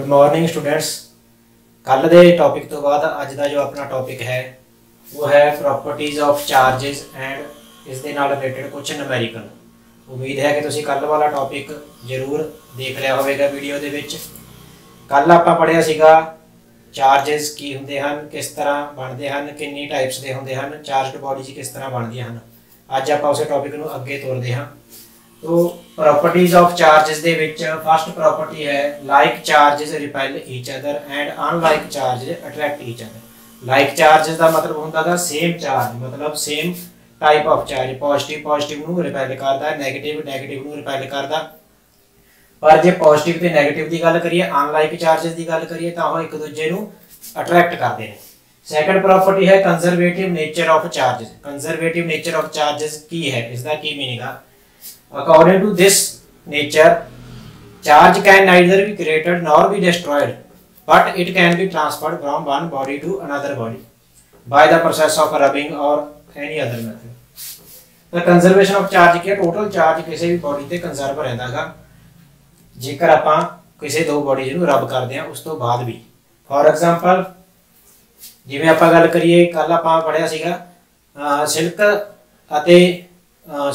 Good morning students. कल के topic तो बाद अज का जो अपना टॉपिक है वो है प्रॉपर्टीज ऑफ चार्जेस एंड इस दे नाल रिलेटेड कुछ न्यूमेरिकल। उम्मीद है कि तुसीं कल वाला टॉपिक जरूर देख लिया होगा वीडियो दे विच। कल आपां पढ़िया सीगा चार्जेस की हुंदे हन, किस तरह बनते हैं, किन्नी टाइप्स के होंदे हन, चार्जड बॉडीज किस तरह बनदियां हन। अज आपां उस टॉपिक नूं अगे तोरदे हां। तो प्रॉपर्टीज ऑफ चार्जेस दे विच फर्स्ट प्रॉपर्टी है like charges repel each other and unlike charges attract each other. Like charges का मतलब होंदा दा सेम चार्ज, मतलब same type of charge. Positive positive नूं रिपेल करदा, नेगेटिव नेगेटिव नूं रिपेल करदा। पर जे पॉजिटिव ते नेगेटिव की गल करिए, अनलाइक चार्जेस की गल करिए तो एक दूजे नूं अट्रैक्ट करते हैं। सैकंड प्रॉपर्टी है conservative nature of charges. Conservative nature of charges की है, इसका की मीनिंग है? According to this nature, charge can neither be created nor be destroyed, but it can be transferred from one body to another body by the process of rubbing or any other method. The conservation of charge क्या? Total charge किसी भी body ते conserve रहता है जेकर आपां किसी दो बॉडी जिन्हों रब करते हैं उस तो बाद भी। फॉर एग्जांपल जिवें आपां गल करिए, कल आपां पढ़िया सीगा सिल्क अते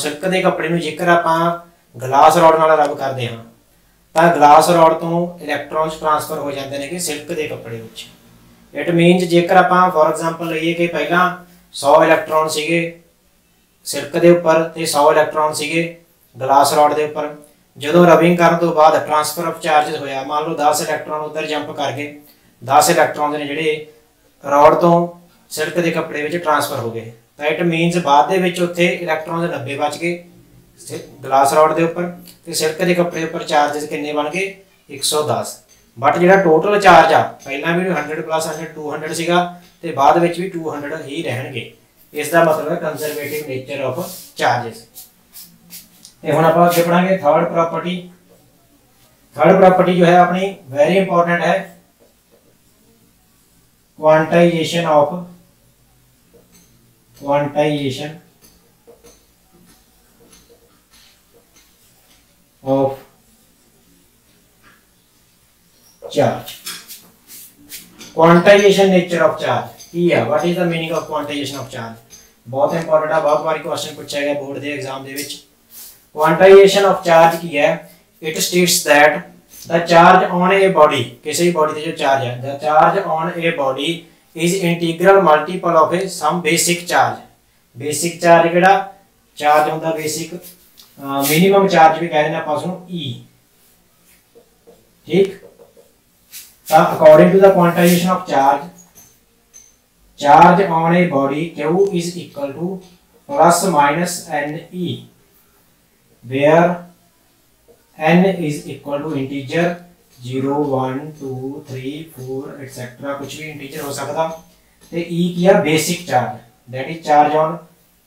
सिल्क के कपड़े में जेकर आपां ग्लास रॉड नाल रब करते हैं तो ग्लास रॉड तो इलैक्ट्रॉन्स ट्रांसफर हो जाते हैं कि सिल्क के कपड़े में। इट मीनस जेकर आपां फॉर एग्जांपल लईए कि पहला 100 इलैक्ट्रॉन सीगे सिल्क के उपर ते 100 इलैक्ट्रॉन सीगे ग्लास रॉड के उपर। जदों रबिंग करन तो बाद ट्रांसफर ऑफ चार्जेस होया, मान लो 10 इलैक्ट्रॉन उधर जंप कर गए, 10 इलैक्ट्रॉन ने जिहड़े रॉड तो सिल्क के कपड़े में ट्रांसफर हो गए। तो इट मीनस बाद दे विच उत्थे इलैक्ट्रॉन 90 बच गए ग्लास रॉड के उपर ते सिल्क के कपड़े उपर चार्जेस किन्ने बन गए 110। बट जिहड़ा टोटल चार्ज आ पहला भी 100 प्लस 100 200 सीगा ते बाद विच भी 200 ही रहणगे। इसका मतलब है कंजरवेटिव नेचर ऑफ चार्जेस। ते हुण आपां अगे पढ़ांगे थर्ड प्रॉपर्टी। थर्ड प्रॉपर्टी जो है अपनी वेरी इंपॉर्टेंट है, quantization of charge. Quantization nature of charge की है? What is the meaning of quantization of charge? बहुत इंपॉर्टेंट है, बहुत बार क्वेश्चन पूछा गया बोर्ड के exam they which. Quantization of charge की है? It states that the charge on a body, किसी भी बॉडी ते जो चार्ज है, the charge on a body is integral multiple of a some basic charge. Basic charge केड़ा charge होंदा? Basic minimum charge भी कह देना आप उसनूं ई। ठीक, तो according to the quantization of charge, charge on a body Q is equal to plus minus n e, where n is equal to integer 0 1 2 3 4 etcetera, कुछ भी इंटीजर हो सकता। ते E किया basic charge, that is charge on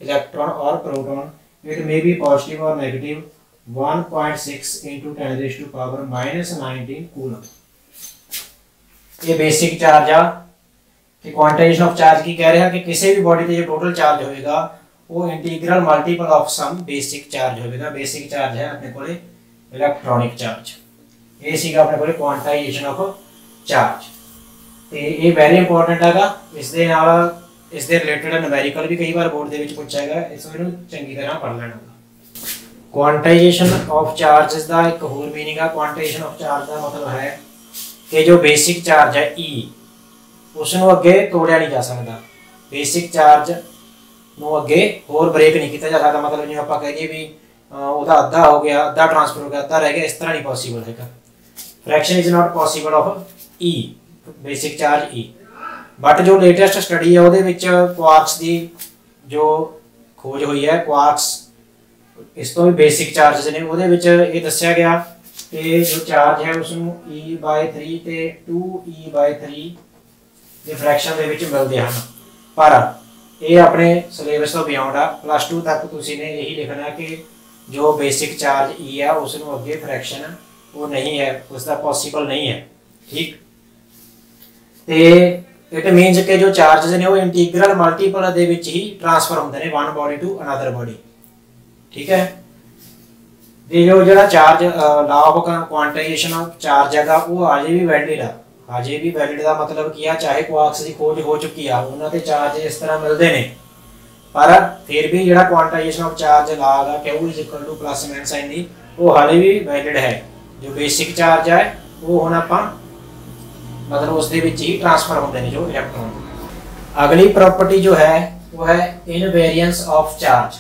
electron और proton. It may be positive और negative 1.6 into 10 raised to power -19 coulomb. ये basic charge आ। कि क्वांटाइजेशन ऑफ चार्ज की कह रहा है कि किसी भी बॉडी पे जो टोटल चार्ज होएगा वो integral multiple of some basic charge होएगा। बेसिक चार्ज है अपने कोले इलेक्ट्रॉनिक चार्ज। ये सीगा अपने कोले क्वांटाइजेशन ऑफ चार्ज। ते ये वेरी इंपॉर्टेंट हैगा। इस दे नाल इस दे रिलेटेड न्यूमेरिकल भी कई बार बोर्ड दे विच पूछा गया, इसनूं चंगी तरह पढ़ लेना। क्वांटाइजेशन ऑफ चार्जेस का एक होर मीनिंग है। क्वांटाइजेशन ऑफ चार्ज का मतलब है कि जो बेसिक चार्ज है ई उसनूं अगे तोड़िया नहीं जा सकता। बेसिक चार्ज नूं अगे होर ब्रेक नहीं किया जा सकता। मतलब जिवें आपां कहिए भी ਉਹਦਾ ਅੱਧਾ ਹੋ ਗਿਆ, ਅੱਧਾ ट्रांसफर हो गया, ਅੱਧਾ रह गया, इस तरह नहीं पॉसिबल है। Fraction is not possible of E, basic charge E. But जो लेटेस्ट स्टडी है ਉਹਦੇ ਵਿੱਚ क्वार्क्स की जो खोज हुई है, क्वार्क्स इस तो भी बेसिक चार्जेस ने, ਉਹਦੇ ਵਿੱਚ ਇਹ ਦੱਸਿਆ ਗਿਆ कि जो चार्ज है उसनूं E/3 ਤੇ 2E/3 ਦੇ फ्रैक्शन ਦੇ ਵਿੱਚ ਮਿਲਦੇ ਹਨ। पर ਇਹ ਆਪਣੇ ਸਿਲੇਬਸ ਤੋਂ ਬਿਯੋਂਡ ਆ। +2 तक ਤੁਸੀਂ ਨੇ यही लिखना कि जो बेसिक चार्ज ई है उसनूं अगे फ्रैक्शन वो नहीं है, उसका पॉसिबल नहीं है। ठीक, ते इट मीनस कि जो चार्जेस ने वो इंटीग्रल मल्टीपल दे विच ही ट्रांसफर होंदे ने one body to another body. ठीक है, ਤੇ ਜੋ ਜਿਹੜਾ charge law of ਕੁਆਂਟਾਈजेशन of charge ਹੈਗਾ ਉਹ ਅਜੇ ਵੀ ਵੈਲਿਡ ਆ। ਅਜੇ ਵੀ ਵੈਲਿਡ ਦਾ ਮਤਲਬ ਕੀ ਆ, ਚਾਹੇ ਕੁਆਰਕਸ ਦੀ ਖੋਜ ਹੋ ਚੁੱਕੀ ਆ, ਉਹਨਾਂ ਤੇ ਚਾਰਜ ਇਸ ਤਰ੍ਹਾਂ ਮਿਲਦੇ ਨੇ, ਪਰ ਫਿਰ ਵੀ ਜਿਹੜਾ ਕੁਆਂਟਾਈजेशन ऑफ ਚਾਰਜ ਲਾ ਹੈਗਾ Q = ਪਲੱਸ ਮਾਈਨਸ ਸਾਈਨ ਦੀ, ਉਹ ਹਾਲੇ ਵੀ ਵੈਲਿਡ ਹੈ। ਜੋ ਬੇਸਿਕ ਚਾਰਜ ਹੈ ਉਹ ਹੁਣ ਆਪਾਂ मतलब उसके विच ही ट्रांसफर होते हैं जो इलेक्ट्रॉन। अगली प्रॉपर्टी जो है वो है invariance of charge.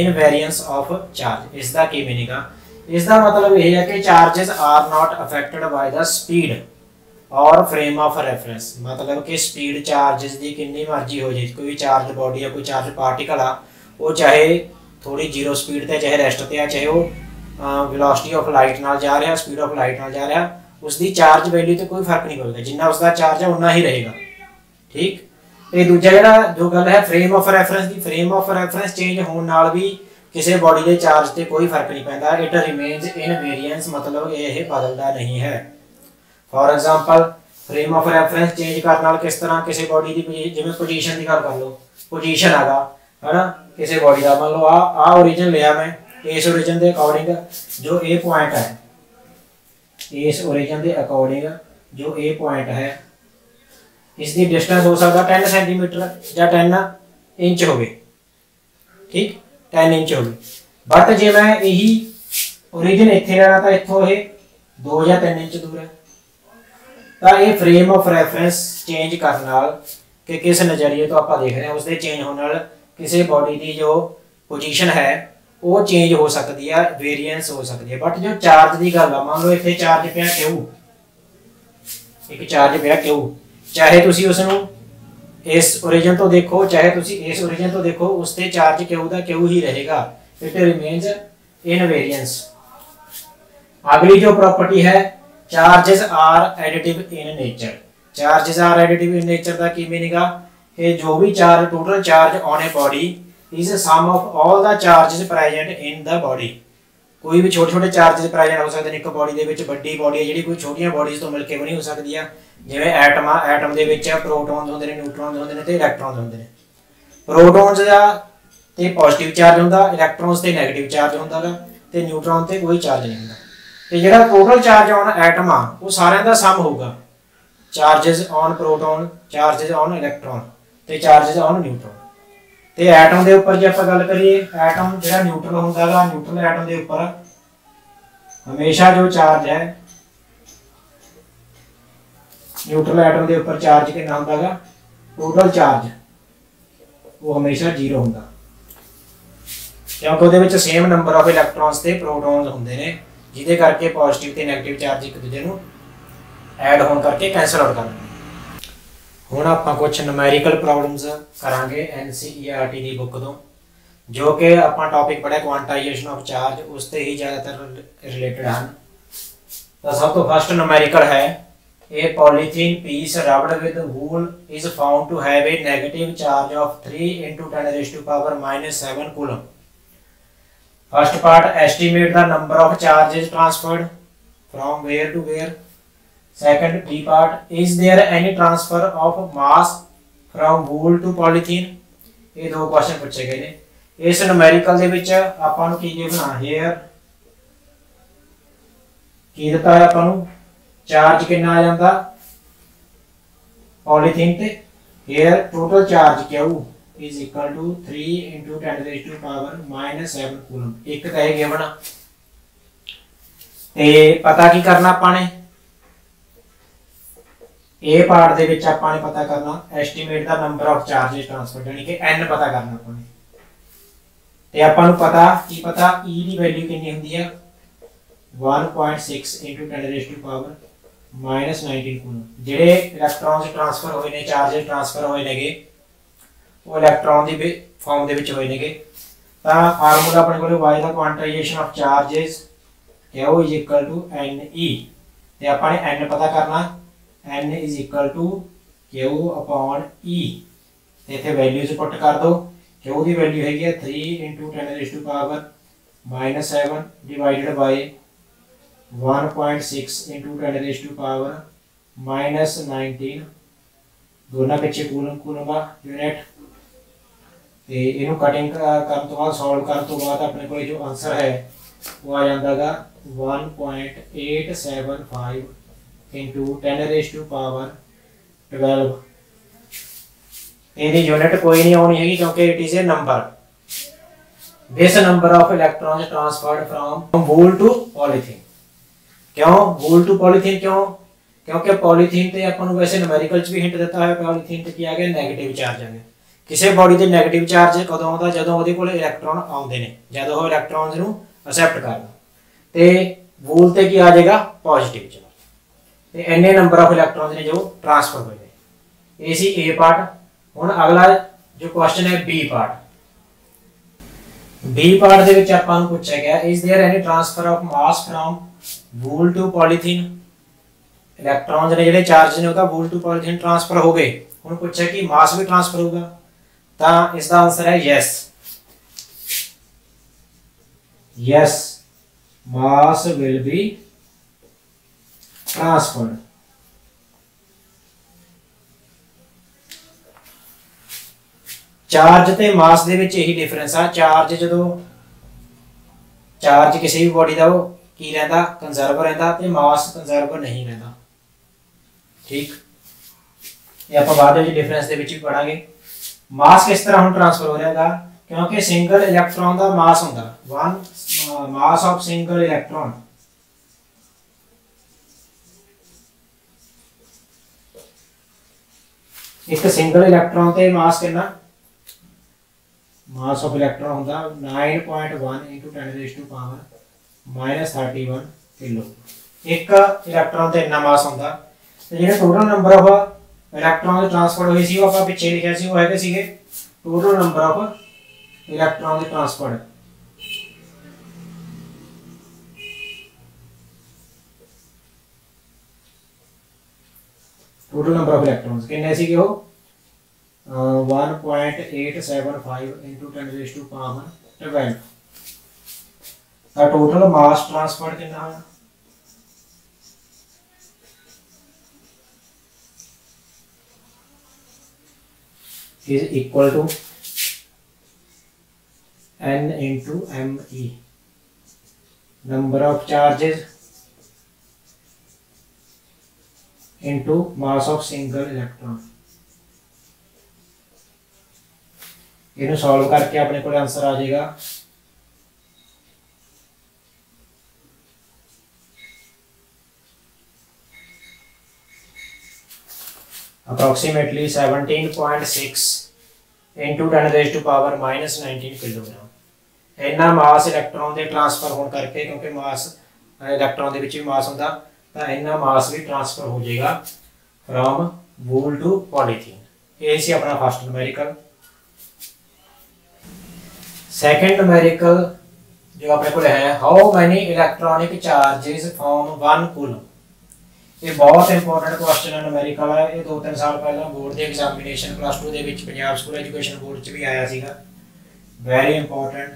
Invariance of charge इसका की मीनिंग है? इसका मतलब यह है कि charges are not affected by the speed और फ्रेम ऑफ रेफरेंस। मतलब कि स्पीड चार्जेस की कितनी मर्जी हो जाए, कोई चार्ज बॉडी या कोई चार्ज पार्टिकल आ, वो चाहे थोड़ी जीरो स्पीड ते चाहे रेस्ट ते, चाहे वो वेलोसिटी ऑफ लाइट नाल जा रहा, स्पीड ऑफ लाइट नाल जा रहा, उसकी चार्ज वैल्यू तो कोई फर्क नहीं पड़ेगा, जिन्ना उसका चार्ज है उन्ना ही रहेगा। ठीक। तो दूजा जो गल है फ्रेम ऑफ रेफरेंस की, फ्रेम ऑफ रेफरेंस चेंज होने नाल भी किसी बॉडी के चार्ज से कोई फर्क नहीं पैंदा। इट रिमेन्स इनवेरिएंस, मतलब ये बदलता नहीं है। For example frame of reference change करने नाल किस तरह किसी बॉडी की जिवें पोजीशन की गल कर लो, पोजीशन हैगा है ना किसी बॉडी का, मान लो आ ओरिजिन लिया मैं, इस ओरिजिन के अकॉर्डिंग जो ए पॉइंट है, इस ओरिजिन के अकॉर्डिंग जो ए पॉइंट है, इसकी डिस्टेंस हो सकता 10 सेंटीमीटर या 10 इंच हो गए। ठीक, 10 इंच हो गए। बट जे मैं यही ओरिजिन इत्थे लेना तो इत्थों ये 2 या 3 इंच दूर है, तो ये फ्रेम ऑफ रेफरेंस चेंज करने नाल कि किस नज़रिए तो आप देख रहे हैं उसके चेंज होने नाल किसी बॉडी की जो पोजीशन है वो चेंज हो सकती है, वेरिएंस हो सकती है। बट जो चार्ज की गल है, मान लो इत्थे चार्ज पिया Q, एक चार्ज पिया Q, चाहे तुसी उसनू इस ओरिजिन तो देखो चाहे तुसी इस ओरिजिन तो देखो, उससे चार्ज Q का Q ही रहेगा। It remains invariance. अगली जो प्रॉपर्टी है charges are additive in nature. Charges are additive in nature का की मीनिंग है कि जो भी charge total charge on a body is sum of all the charges present in the body. कोई भी छोटे छोटे चार्जेस प्रेजेंट हो सकते हैं एक बॉडी दे विच, बड़ी बॉडी है जिहड़ी कोई छोटियां बॉडीज तो मिलके बनी हो सकती है, जिवें एटम आ, एटम दे विच प्रोटॉन्स होंदे ने, न्यूट्रॉन्स होंदे ने ते इलेक्ट्रॉन्स होंदे ने। प्रोटॉन्स दा ते पॉजिटिव चार्ज हुंदा, इलेक्ट्रॉन्स ते नेगेटिव चार्ज हुंदा गा, ते न्यूट्रॉन ते कोई चार्ज नहीं हुंदा। ते जिहड़ा टोटल चार्ज ऑन एटम आ वो सारिਆਂ ਦਾ सम होगा, charges on proton, charges on electron ते चार्जेस ऑन न्यूट्रॉन। ते एटम के उपर जे आप गल करिए, एटम जो न्यूट्रल होंदा गा, न्यूट्रल एटम के उपर हमेशा जो चार्ज है, न्यूट्रल एटम के उपर चार्ज कितना होंदा गा, टोटल चार्ज वो हमेशा 0 होंदा, क्योंकि उहदे विच सेम नंबर ऑफ इलेक्ट्रॉन्स ते प्रोटॉन्स होंदे ने, जिहदे करके पॉजिटिव ते नेगेटिव चार्ज एक दूजे नूं ऐड होने करके कैंसल आउट कर देंगे। हुण आपां कुछ न्यूमेरिकल प्रॉब्लम्स करांगे NCERT की बुक तो, जो कि आपां टॉपिक पढ़िया क्वांटाइजेशन ऑफ चार्ज, उससे ही ज़्यादातर रिलेटेड हैं। तो सब तो फर्स्ट न्यूमेरिकल है a polythene piece rubbed with wool is found to have a negative charge of 3 × 10⁻⁷ coulomb. First part estimate the number of charges transferred from where to where. Second B part, is there any transfer of mass from wool to polythene? ये दो question पूछे गए ने। इस numerical दे विच आपां नूं की लिखना, हेयर की दिता है आपां नूं चार्ज कितना आ जांदा पॉलीथीन ते, here total charge Q is equal to 3 × 10⁻⁷ coulomb. एक तो है गिवन ते पता की करना आपां ने, ए पार्ट दे विच आपां ने पता करना estimate the number of charges transferred, यानी कि n पता करना आपां ने। ते आपां नूं पता की पता E दी वैल्यू कितनी हुंदी है 1.6 × 10⁻⁻19 कूलम। जिहड़े इलेक्ट्रॉन्स ट्रांसफर होए ने, चार्जेस ट्रांसफर होए नेगे, वो इलेक्ट्रॉन दी फॉर्म दे विच होए नेगे। तां फार्मूला अपने कोल y दा quantization of charges Q is equal to NE, ते आपां ने n पता करना, n is equal to Q upon E। इत्थे वैल्यूज पुट कर दो, Q की वैल्यू हैगी 3 × 10⁻⁷ डिवाइडेड बाय 1.6 × 10⁻⁻19, दोनों पिछे कूलम कूलम का यूनिट। ते इनू कटिंग करन तो बाद सॉल्व करन तो बाद अपने को जो आंसर है वो आ जाता है 1.875 इंटू 10⁻12। ਇਹਦੀ यूनिट कोई नहीं होनी है क्योंकि it is a number. This number of electrons transferred from wool to polythene. क्यों वूल टू पॉलीथीन? क्यों? क्योंकि पॉलीथीन ਤੇ ਆਪਾਂ ਨੂੰ ਵੈਸੇ ਨੂਮੈਰੀਕਲ ਚ ਵੀ ਹਿੰਟ ਦਿੱਤਾ ਹੈ ਪੋਲੀਥੀਨ ਤੇ ਕੀ ਆ ਗਿਆ 네ਗੇਟਿਵ ਚਾਰਜ ਆ ਗਿਆ। ਕਿਸੇ ਬੋਡੀ ਤੇ 네ਗੇਟਿਵ ਚਾਰਜ ਕਦੋਂ ਆਉਂਦਾ? ਜਦੋਂ ਉਹਦੇ ਕੋਲ ਇਲੈਕਟ੍ਰੋਨ ਆਉਂਦੇ ਨੇ, ਜਦੋਂ ਉਹ ਇਲੈਕਟ੍ਰੋਨਸ ਨੂੰ ਅਸੈਪਟ ਕਰਦਾ। ਤੇ ਵੂਲ ਤੇ ਕੀ ਆ ਜਾਏਗਾ? Positive charge. ਤੇ ਇੰਨੇ ਨੰਬਰ ਆਫ ਇਲੈਕਟ੍ਰੋਨਸ ਨੇ ਜੋ ਟ੍ਰਾਂਸਫਰ ਹੋਏ ਨੇ। ਇਹ ਸੀ A ਪਾਰਟ। ਹੁਣ ਅਗਲਾ ਜੋ ਕੁਐਸਚਨ ਹੈ B ਪਾਰਟ। B ਪਾਰਟ ਦੇ ਵਿੱਚ ਆਪਾਂ ਨੂੰ ਪੁੱਛਿਆ ਗਿਆ is there any transfer of mass from wool to polythene. Electrons ने ਜਿਹੜੇ ਚਾਰਜ ਨੇ ਉਹਦਾ वूल टू पॉलीथीन ट्रांसफर हो गए। ਹੁਣ ਪੁੱਛਿਆ ਕਿ ਮਾਸ ਵੀ ट्रांसफर ਹੋਊਗਾ ਤਾਂ ਇਸ ਦਾ ਆਨਸਰ ਹੈ yes. Yes mass will be transferred। Charge ਤੇ ਮਾਸ ਦੇ ਵਿੱਚ ਇਹੀ ਡਿਫਰੈਂਸ ਆ। ਚਾਰਜ ਜਦੋਂ ਚਾਰਜ ਕਿਸੇ ਵੀ ਬੋਡੀ ਦਾ ਉਹ ਕੀ ਰਹਿੰਦਾ? ਕੰਜ਼ਰਵ ਰਹਿੰਦਾ ਤੇ ਮਾਸ ਕੰਜ਼ਰਵ ਨਹੀਂ ਰਹਿੰਦਾ। ਠੀਕ, ਇਹ ਆਪਾਂ ਬਾਅਦ ਵਿੱਚ ਡਿਫਰੈਂਸ ਦੇ ਵਿੱਚ ਵੀ ਪੜਾਂਗੇ। ਮਾਸ ਕਿਸ ਤਰ੍ਹਾਂ ਹੁਣ ਟ੍ਰਾਂਸਫਰ ਹੋ ਰਿਹਾਗਾ? क्योंकि सिंगल इलेक्ट्रॉन का मास होता one mass of single electron एक सिंगल इलेक्ट्रॉन ते मास कितना? मास ऑफ इलेक्ट्रॉन होता 9.1 इंटू 10⁻⁻31 किलो। एक इलेक्ट्रॉन ते इतना मास होता। तो जो total number of electron transfer हुई सी वो आप पिछे लिखा सी वो है सीगे total number of electron transfer. Total number of electrons कितने सी हो 1.875 इंटू 10⁻12। का टोटल मास ट्रांसफर कितना है? Is equal to n into me number of charges into mass of single electron। इन्हें सॉल्व करके अपने को आंसर आ जाएगा approximately 17.6 into 10⁻⁻19 किलोग्राम। इन्ना मास इलेक्ट्रॉन के ट्रांसफर होने करके क्योंकि मास इलेक्ट्रॉन के भी मास होता तो इन्ना मास भी ट्रांसफर हो जाएगा फ्रॉम वूल टू पॉलीथीन। ये सी अपना फर्स्ट न्यूमेरिकल। सेकंड न्यूमेरिकल जो अपने को है how many electronic charges form one coulomb. ये बहुत इंपॉर्टेंट क्वेश्चन है न्यूमेरिकल है। ये 2-3 साल पहले बोर्ड के एग्जामिनेशन प्लस 2 ਦੇ ਵਿੱਚ पंजाब स्कूल एजुकेशन बोर्ड च भी आया सीगा। वेरी इंपॉर्टेंट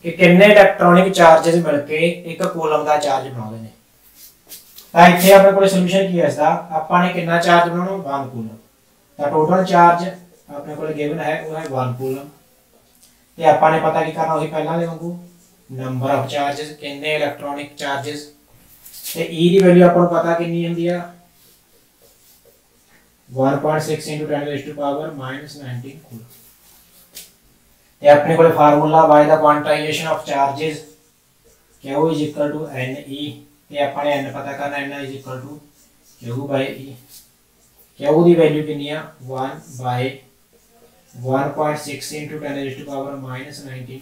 कि कितने इलेक्ट्रॉनिक चार्जेस मिलके एक कूलम का चार्ज बनाते हैं। तो इतने अपने को सोल्यूशन की है इसका ਆਪਾਂ ने कितना चार्ज बनाना 1 कूलम। तो टोटल चार्ज अपने को गिवन है वो है 1 कूलम। ਤੇ ਆਪਾਂ ने पता की करना वही पहला ले वांगू नंबर ऑफ चार्जेस कितने इलेक्ट्रॉनिक चार्जेस ਤੇ E ਦੀ ਵੈਲਿਊ ਆਪਾਂ ਨੂੰ ਪਤਾ ਕਿੰਨੀ ਹੁੰਦੀ ਆ 1.6 into 10⁻⁻19 ਕੂਲਮ। ਤੇ ਆਪਣੇ ਕੋਲੇ ਫਾਰਮੂਲਾ y ਦਾ quantization of charges Q is equal to Ne ਤੇ ਆਪਾਂ ਨੇ n ਪਤਾ ਕਰਨਾ n is equal to Q by E। Q the value ਕਿੰਨੀ ਆ 1 by 1.6 into 10⁻⁻19।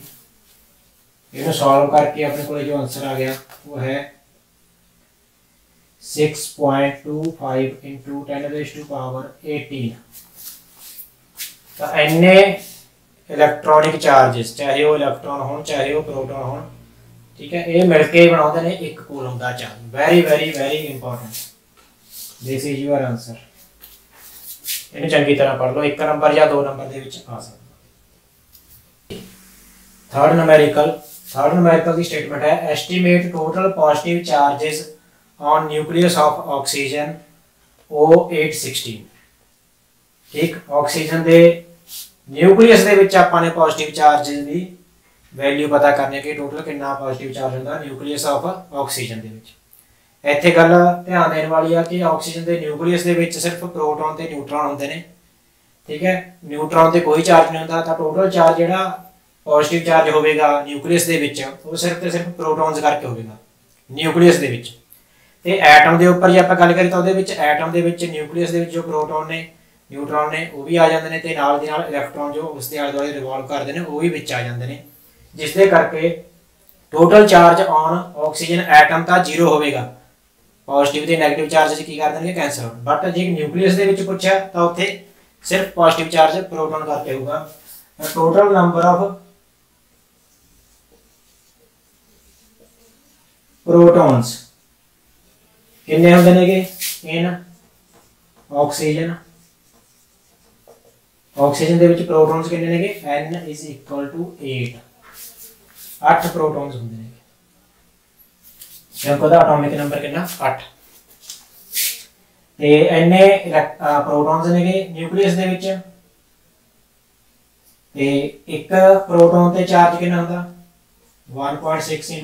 ਇਹਨੂੰ ਸੋਲਵ ਕਰਕੇ ਆਪਣੇ ਕੋਲੇ ਜੋ ਆਨਸਰ ਆ ਗਿਆ ਉਹ ਹੈ 6.25 into 10⁻18। तो इन्ने इलेक्ट्रॉनिक चार्जेस चाहे वो इलेक्ट्रॉन हो चाहे वो प्रोटॉन हो ठीक है ये मिलके बनाते हैं एक कूलम का charge. Very very very important this is your answer. इन्हें चंगी तरह पढ़ लो 1 नंबर या 2 नंबर दे विच आ सकता। थर्ड न्यूमेरिकल की स्टेटमेंट है estimate total positive charges on nucleus of oxygen O816। ठीक ऑक्सीजन दे न्यूक्लियस दे विच आपां ने पॉजिटिव चार्जेस भी वैल्यू पता करनी कि टोटल कितना पॉजिटिव चार्ज होंदा न्यूक्लियस ऑफ ऑक्सीजन दे विच। ਇੱਥੇ ਗੱਲ ध्यान देने वाली है कि ऑक्सीजन के न्यूक्लियस दे विच सिर्फ प्रोटॉन ते न्यूट्रॉन होंदे ने, ठीक है। न्यूट्रॉन ते कोई चार्ज नहीं होंदा, तो टोटल चार्ज जिहड़ा पॉजिटिव चार्ज होवेगा न्यूक्लियस दे विच वो सिर्फ ते सिर्फ प्रोटॉन्स करके होवेगा न्यूक्लियस दे विच। ते एटम दे उपर जे आपां गल करिए तां उहदे विच एटम दे विच न्यूक्लियस दे विच जो प्रोटॉन ने न्यूट्रॉन ने वो भी आ जाते हैं, ते नाल दी नाल इलैक्ट्रॉन जो उसके आले दुआले रिवॉल्व करते हैं वो भी विच आ जाते हैं, जिसके करके total charge on oxygen atom का 0 होवेगा। पॉजिटिव ते नैगेटिव चार्ज की कर देंगे कैंसल। बट जे न्यूक्लियस दे विच पुछया तो उत्थे सिर्फ पॉजिटिव चार्ज प्रोटॉन करके होगा। टोटल नंबर ऑफ प्रोटॉन्स किन्ने होंदे नेगे इन ऑक्सीजन। ऑक्सीजन दे विच प्रोटॉन्स किन्ने नेगे n is equal to 8 8 protons होंदे ने, क्योंकि एटॉमिक नंबर कितना 8 ते इन्ने प्रोटॉन्स नेगे न्यूक्लियस दे विच। ते एक प्रोटॉन ते चार्ज कितना होंदा 1.6 ×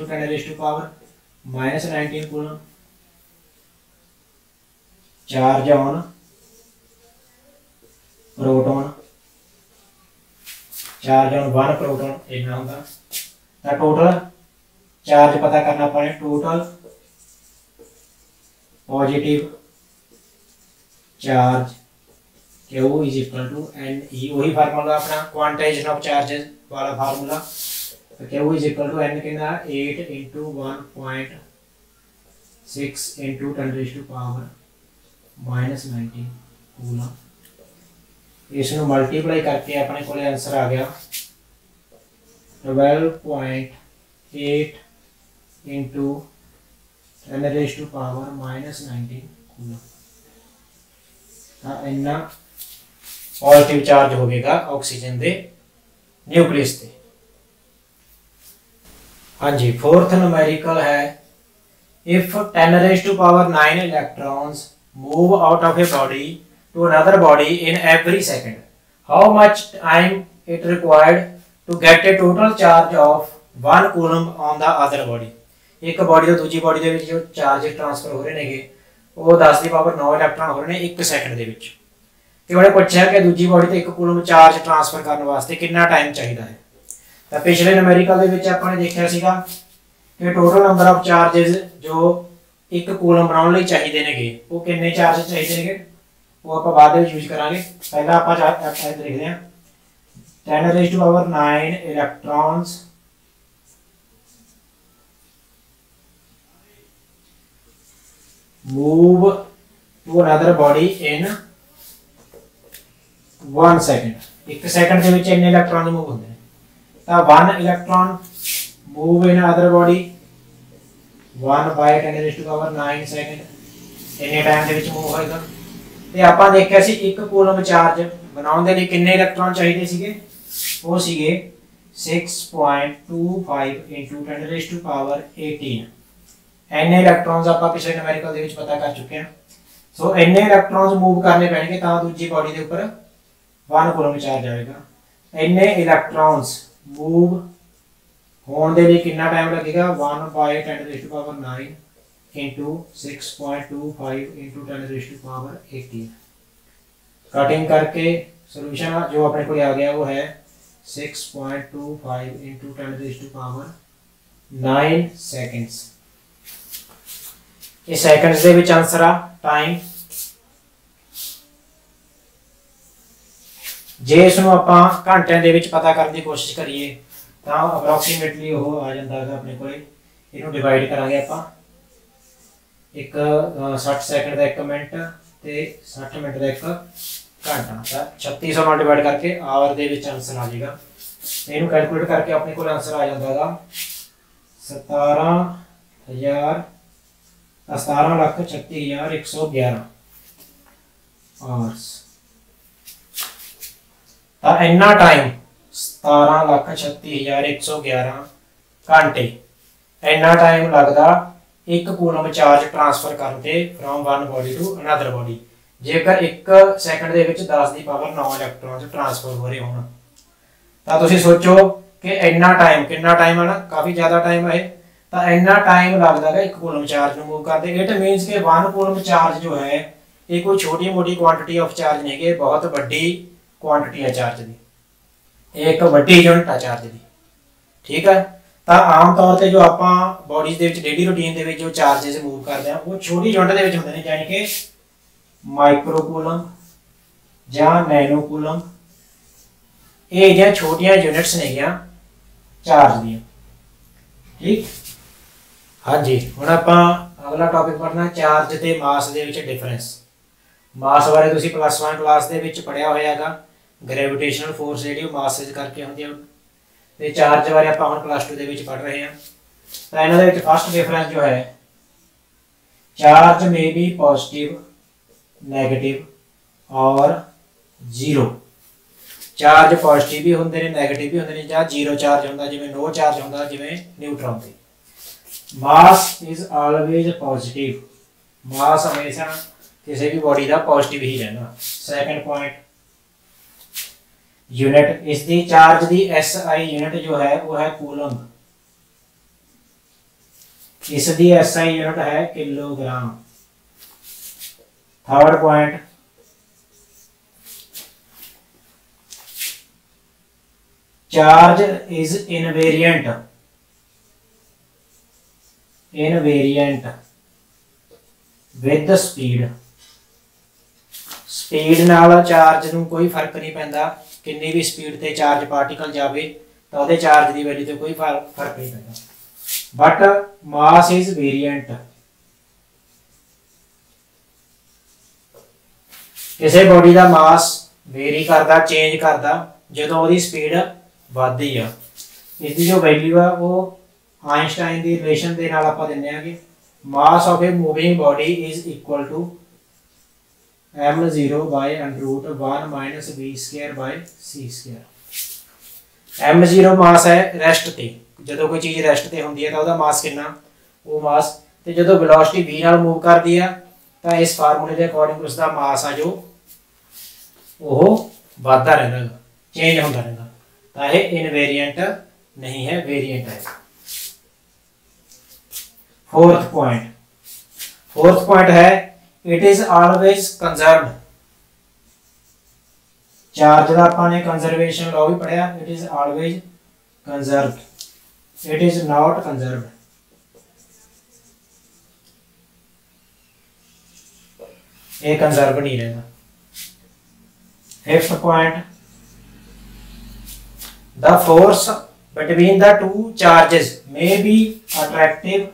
10⁻⁻19 coulomb charge on proton, charge on 1 proton इतना होंदा। तो टोटल चार्ज पता करना अपने total positive charge Q is equal to Ne, वही फार्मूला अपना क्वांटाइजेशन ऑफ चार्जेस वाला फार्मूला। तो Q is equal to n कितना 8 × 1.6 × 10⁻⁻19 कूलम। इसमें मल्टीप्लाई करके अपने को आंसर आ गया 12.8 × 10⁻⁻19 कूलम। इन्ना पॉजिटिव चार्ज होगा ऑक्सीजन के न्यूक्लियस से। हाँ जी, फोर्थ न्यूमेरिकल है if 10⁻⁹ electrons move out of a body to another body in every second, how much time it required to get a total charge of 1 coulomb on the other body। एक body तो दूसरी body ਦੇ ਵਿੱਚ जो charge transfer हो रहे नेगे वो 10⁻⁹ electron हो रहे ने 1 सेकंड ਦੇ ਵਿੱਚ। ਤੇ ਉਹਨੇ ਪੁੱਛਿਆ ਕਿ ਦੂਜੀ ਬੋਡੀ ਤੇ 1 ਕੂਲਮ ਚਾਰਜ ਟ੍ਰਾਂਸਫਰ ਕਰਨ ਵਾਸਤੇ ਕਿੰਨਾ ਟਾਈਮ ਚਾਹੀਦਾ ਹੈ। ਤਾਂ ਪਿਛਲੇ ਨਿਊਮੈਰੀਕਲ ਦੇ ਵਿੱਚ ਆਪਾਂ ਨੇ ਦੇਖਿਆ ਸੀਗਾ ਕਿ ਟੋਟਲ ਨੰਬਰ ਆਫ ਚਾਰजेस ਜੋ 1 ਕੂਲਮ ਬਣਾਉਣ ਲਈ ਚਾਹੀਦੇ ਨੇਗੇ ਉਹ ਕਿੰਨੇ ਚਾਰਜ ਚਾਹੀਦੇ ਨੇਗੇ वो आप बाद में यूज करांगे। पहला आप लिखते हैं 10⁻⁹ electrons move to another body in 1 second. 1 second ਦੇ ਵਿੱਚ ਇੰਨੇ ਇਲੈਕਟ੍ਰॉन मूव ਹੁੰਦੇ ਨੇ। ਤਾਂ 1 electron move in other body 1/10⁻⁹ second ਇੰਨੇ ਟਾਈਮ ਦੇ ਵਿੱਚ मूव ਹੋਏਗਾ। ਤੇ ਆਪਾਂ ਦੇਖਿਆ ਸੀ 1 ਕੂਲਮ ਚਾਰਜ ਬਣਾਉਣ ਦੇ ਲਈ ਕਿੰਨੇ ਇਲੈਕਟ੍ਰॉन ਚਾਹੀਦੇ ਸੀਗੇ, ਉਹ ਸੀਗੇ 6.25 × 10⁻18। ਇੰਨੇ ਇਲੈਕਟ੍ਰॉन्स ਆਪਾਂ ਪਿਛਲੇ ਨਿਊਮੈਰੀਕਲ ਦੇ ਵਿੱਚ ਪਤਾ ਕਰ ਚੁੱਕੇ ਹਾਂ। ਸੋ ਇੰਨੇ ਇਲੈਕਟ੍ਰॉन्स मूव ਕਰਨੇ ਪੈਣਗੇ ਤਾਂ ਦੂਜੀ ਬਾਡੀ ਦੇ ਉੱਪਰ 1 ਕੂਲਮ ਚਾਰਜ ਆਏਗਾ। ਇੰਨੇ ਇਲੈਕਟ੍ਰॉन्स मूव ਹੋਣ ਦੇ ਲਈ ਕਿੰਨਾ ਟਾਈਮ ਲੱਗੇਗਾ 1/10⁻9 into 6.25 into 10⁻18। कटिंग करके सोल्यूशन जो अपने को आ गया वो है 6.25 into 10⁻9 सेकंड्स। इस सेकंड्स ਦੇ ਵਿੱਚ आंसर आ टाइम। ਜੇ ਇਸ ਨੂੰ ਆਪਾਂ ਘੰਟਿਆਂ ਦੇ ਵਿੱਚ ਪਤਾ ਕਰਨ ਦੀ ਕੋਸ਼ਿਸ਼ ਕਰੀਏ ਤਾਂ ਅਪਰੋਕਸੀਮੇਟਲੀ ਉਹ ਆ ਜਾਂਦਾ ਹੈ ਆਪਣੇ ਕੋਲੇ। ਇਹਨੂੰ ਡਿਵਾਈਡ ਕਰਾਂਗੇ ਆਪਾਂ एक 60 सेकंड का 1 मिनट ते 60 मिनट का 1 घंटा। 3600 ਨਾਲ डिवाइड करके आवर ਦੇ ਵਿੱਚ आंसर आ जाएगा। ਇਹਨੂੰ कैलकुलेट करके अपने को आंसर आ जाता है 17,36,111 आवर्स। ਤਾਂ ਇੰਨਾ ਟਾਈਮ 17,36,111 घंटे ਇੰਨਾ ਟਾਈਮ ਲੱਗਦਾ 1 ਕੂਲਮ ਚਾਰਜ ਟ੍ਰਾਂਸਫਰ ਕਰਨ ਤੇ from 1 body to another body. ਜੇਕਰ 1 ਸੈਕਿੰਡ ਦੇ ਵਿੱਚ 10⁻9 ਇਲੈਕਟ੍ਰॉन्स ਟ੍ਰਾਂਸਫਰ ਹੋ ਰਹੇ ਹੋਣ ਤਾਂ ਤੁਸੀਂ ਸੋਚੋ कि इन्ना टाइम, कितना टाइम है ना, काफ़ी ज़्यादा टाइम है, तो इन्ना टाइम लगता है एक कूलम चार्ज में मूव करते। इट मीनस कि 1 कूलम चार्ज जो है ये कोई छोटी मोटी क्वांटिटी ऑफ चार्ज नहीं है, बहुत बड़ी क्वांटिटी है चार्ज की, एक वड्डी यूनिट है चार्ज की। ठीक है, तो आम तौर पर जो आप बॉडीज के डेली रूटीन के जो चार्जेस मूव करते हैं वो छोटी यूनिट के होंगे हैं, यानी कि माइक्रो कूलम या नैनो कूलम, ये छोटिया यूनिट्स ने चार्ज दी। ठीक, हाँ जी। हुण आपां अगला टॉपिक पढ़ना चार्ज ते मास दे विच डिफरेंस। मास बारे तुसीं +1 क्लास दे विच पढ़िया होयागा, ग्रेविटेशनल फोर्स जिहड़ी मास करके हुंदी है, ते चार्ज बारे आपां हुण +2 दे विच पढ़ रहे हैं। तो इन्हां दे विच फर्स्ट डिफरेंस जो है, charge may be positive, negative और जीरो। चार्ज पॉजिटिव भी होंगे ने, नैगेटिव भी होंगे, या जीरो चार्ज होंगे जिवें नो चार्ज होंगे जिवें न्यूट्रॉन से। मास इज ऑलवेज पॉजिटिव, मास हमेशा किसी भी बॉडी का पॉजिटिव ही रहना। सेकंड पॉइंट, यूनिट इसकी चार्ज की SI यूनिट जो है वो है कूलम, इसकी SI यूनिट है kilogram. Third point, charge is invariant, invariant with speed. Speed नाल चार्ज नूं कोई फर्क नहीं पैंदा, किन्नी भी स्पीड ते चार्ज पार्टिकल जावे तो उहदे चार्ज की वैल्यू ते कोई फर्क नहीं पैंदा। बट मास इज वेरिएंट, किसी बॉडी का मास वेरी करता, चेंज करता जो उसकी स्पीड बढ़ती है। इसकी जो वैल्यू है वो आइंस्टाइन की रिलेशन के नाल आपां दिंदे हां कि mass of a moving body is equal to m0 by √1 - v²/c²। m0 mass है रेस्ट ते, जो कोई चीज़ रेस्ट ते होंदी है तो उसका मास कितना, वो मास, तो जो वेलोसिटी v नाल मूव करती है तो इस फार्मूले के अकॉर्डिंग उसका मास आ जो वो बढ़ता रहता, चेंज होता रहता, तो यह इनवेरिएंट नहीं है, वेरिएंट है। फोर्थ पॉइंट है it is always conserved. Charge का आपने कंजर्वेशन लॉ भी पढ़िया, it is always conserved, it is not conserved. ये कंजर्व नहीं रहता। Fifth point, the force between the two charges may be attractive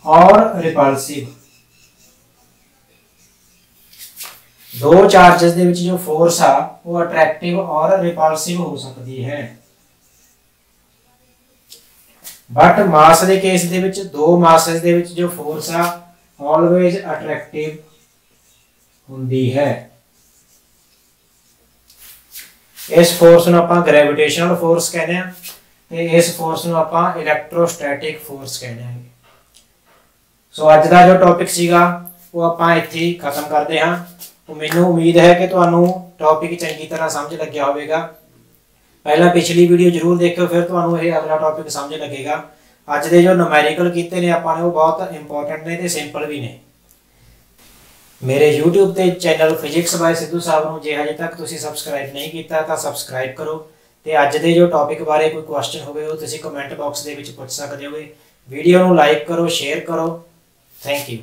or repulsive। दो charges दे विच जो फोर्स आ वो अट्रैक्टिव और रिपल्सिव हो सकती है। बट मास के केस दे विच, दो मासेस दे विच जो फोर्स आ ऑलवेज अट्रैक्टिव हुंदी है। इस फोर्स नूं आपां ग्रेविटेशनल फोर्स कहते हैं, ते इस फोर्स नूं आपां इलैक्ट्रोस्टैटिक फोर्स कहते हैं। सो अज का जो टॉपिक सीगा वो आपां इत्थे ही खत्म करते हैं। तो मैनूं उम्मीद है कि तुहानूं टॉपिक चंगी तरह समझ लग्या होवेगा। पहला पिछली वीडियो जरूर देखो, फिर तुहानूं ये अगला टॉपिक समझ लगेगा। अज दे जो न्यूमेरिकल कीते ने आपां ने वो बहुत इंपॉर्टेंट ने ते सिंपल भी ने। मेरे YouTube ते चैनल फिजिक्स बाय सिद्धू साहब नूं जे हजे तक तुसीं सबसक्राइब नहीं कीता तां सबसक्राइब करो, ते अज दे जो टॉपिक बारे कोई क्वेश्चन होवे वो तुसीं कमेंट बॉक्स दे विच पुछ सकदे हो। वीडियो नूं लाइक करो, शेयर करो। Thank you.